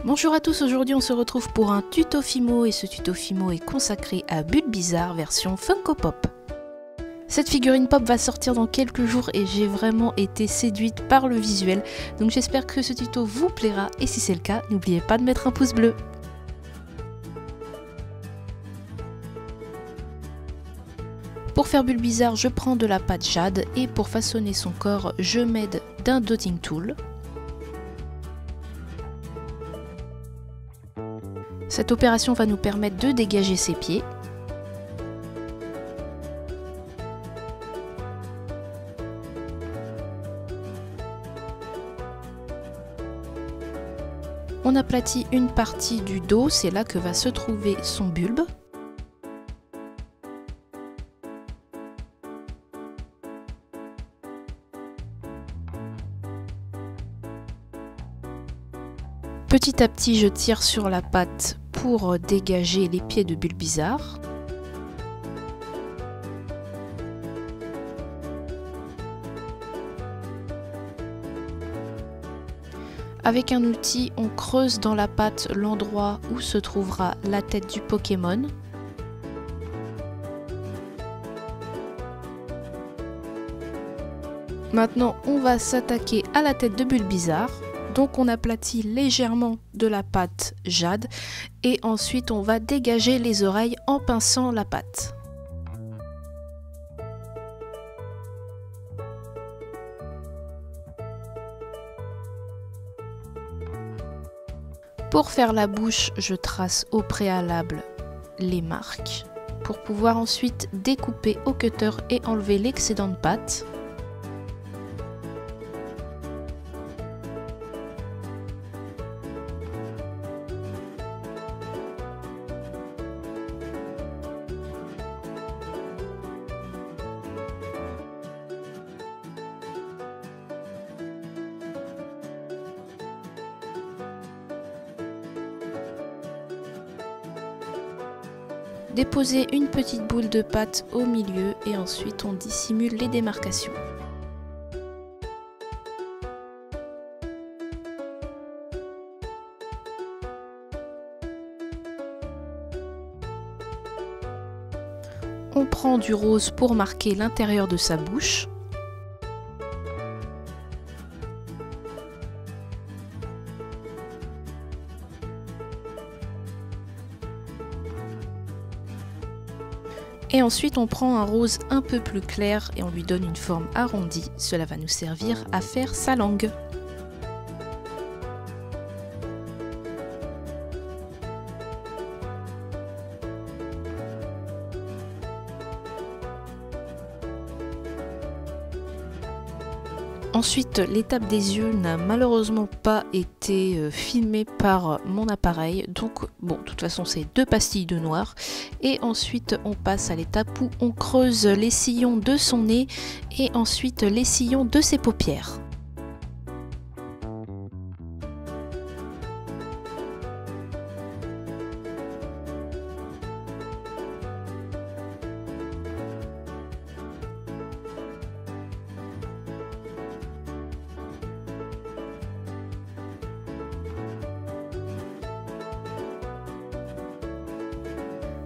Bonjour à tous, aujourd'hui on se retrouve pour un tuto Fimo et ce tuto Fimo est consacré à Bulbizarre version Funko Pop. Cette figurine pop va sortir dans quelques jours et j'ai vraiment été séduite par le visuel, donc j'espère que ce tuto vous plaira et si c'est le cas, n'oubliez pas de mettre un pouce bleu. Pour faire Bulbizarre, je prends de la pâte jade et pour façonner son corps, je m'aide d'un dotting tool. Cette opération va nous permettre de dégager ses pieds. On aplatit une partie du dos, c'est là que va se trouver son bulbe. Petit à petit, je tire sur la pâte pour dégager les pieds de Bulbizarre. Avec un outil, on creuse dans la pâte l'endroit où se trouvera la tête du Pokémon. Maintenant, on va s'attaquer à la tête de Bulbizarre. Donc on aplatit légèrement de la pâte jade et ensuite on va dégager les oreilles en pinçant la pâte. Pour faire la bouche, je trace au préalable les marques pour pouvoir ensuite découper au cutter et enlever l'excédent de pâte. Déposer une petite boule de pâte au milieu et ensuite on dissimule les démarcations. On prend du rose pour marquer l'intérieur de sa bouche. Et ensuite on prend un rose un peu plus clair et on lui donne une forme arrondie. Cela va nous servir à faire sa langue. Ensuite, l'étape des yeux n'a malheureusement pas été filmée par mon appareil, donc bon, de toute façon c'est 2 pastilles de noir. Et ensuite on passe à l'étape où on creuse les sillons de son nez et ensuite les sillons de ses paupières.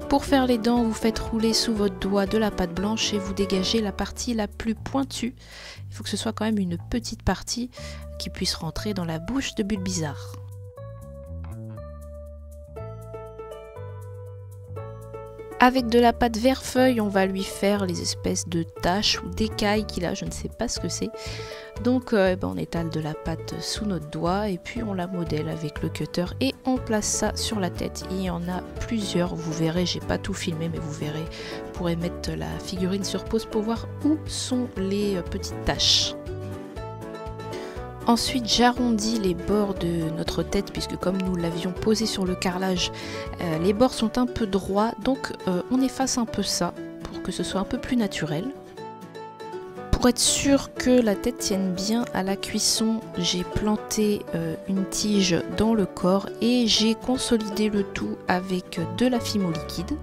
Pour faire les dents, vous faites rouler sous votre doigt de la pâte blanche et vous dégagez la partie la plus pointue. Il faut que ce soit quand même une petite partie qui puisse rentrer dans la bouche de Bulbizarre. Avec de la pâte vert-feuille, on va lui faire les espèces de taches ou d'écailles qu'il a, je ne sais pas ce que c'est. Donc on étale de la pâte sous notre doigt et puis on la modèle avec le cutter et on place ça sur la tête. Il y en a plusieurs, vous verrez, j'ai pas tout filmé mais vous verrez, vous pourrez mettre la figurine sur pause pour voir où sont les petites taches. Ensuite, j'arrondis les bords de notre tête puisque comme nous l'avions posé sur le carrelage, les bords sont un peu droits, donc on efface un peu ça pour que ce soit un peu plus naturel. Pour être sûr que la tête tienne bien à la cuisson, j'ai planté une tige dans le corps et j'ai consolidé le tout avec de la Fimo liquide.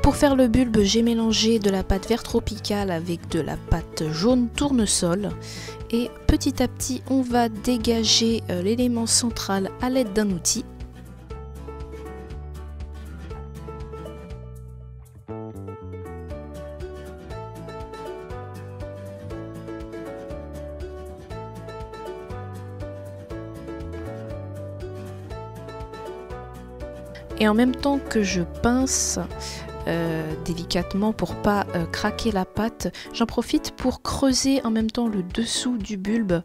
Pour faire le bulbe, j'ai mélangé de la pâte vert tropicale avec de la pâte jaune tournesol. Et petit à petit, on va dégager l'élément central à l'aide d'un outil. Et en même temps que je pince délicatement pour pas craquer la pâte, j'en profite pour creuser en même temps le dessous du bulbe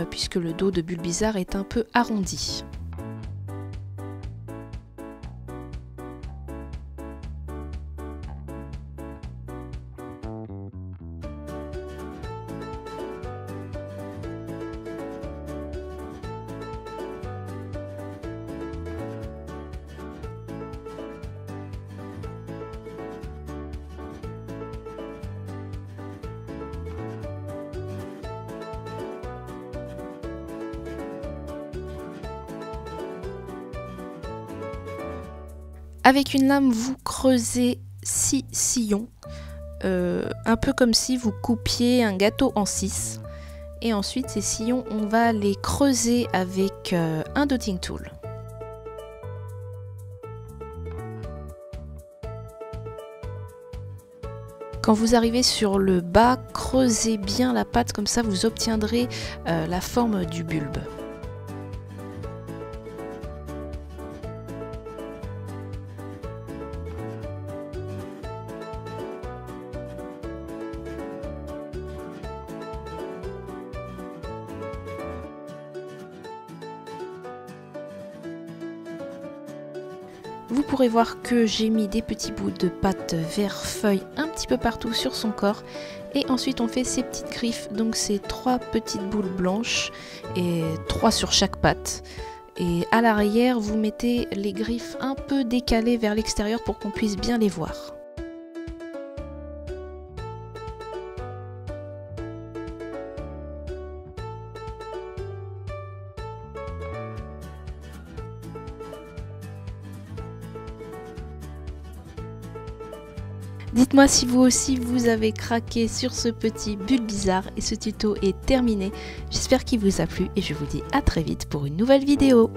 puisque le dos de Bulbizarre est un peu arrondi. Avec une lame, vous creusez 6 sillons, un peu comme si vous coupiez un gâteau en 6. Et ensuite, ces sillons, on va les creuser avec un dotting tool. Quand vous arrivez sur le bas, creusez bien la pâte, comme ça vous obtiendrez la forme du bulbe. Vous pourrez voir que j'ai mis des petits bouts de pâte vert feuille un petit peu partout sur son corps. Et ensuite on fait ces petites griffes, donc c'est 3 petites boules blanches et 3 sur chaque patte. Et à l'arrière vous mettez les griffes un peu décalées vers l'extérieur pour qu'on puisse bien les voir. Dites-moi si vous aussi vous avez craqué sur ce petit Bulbizarre et ce tuto est terminé. J'espère qu'il vous a plu et je vous dis à très vite pour une nouvelle vidéo.